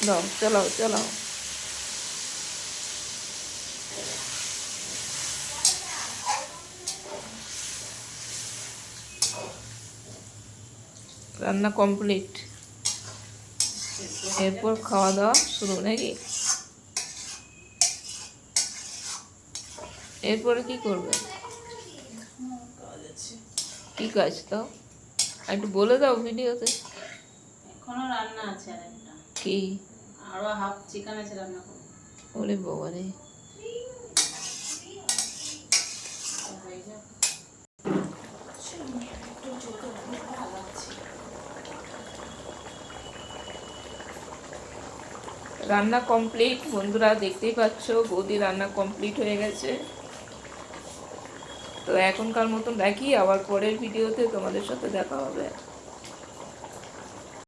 দাও, চালাও চালাও। রান্না কমপ্লিট, এরপর খাওয়া দাওয়া শুরু নাকি? এরপরে কি করবে? কি কাজ দাও একটু বলে দাও ভিডিওতে। এখনো রান্না আছে আর একটা। কি? আরো হাফ চিকেন আছে রান্না করব। ওরে বাবা রে। রান্না কমপ্লিট বন্ধুরা, দেখতেই পাচ্ছ বৌদি রান্না কমপ্লিট হয়ে গেছে। তো এখনকার মতন রাখি, আবার পরের ভিডিওতে তোমাদের সাথে দেখা হবে।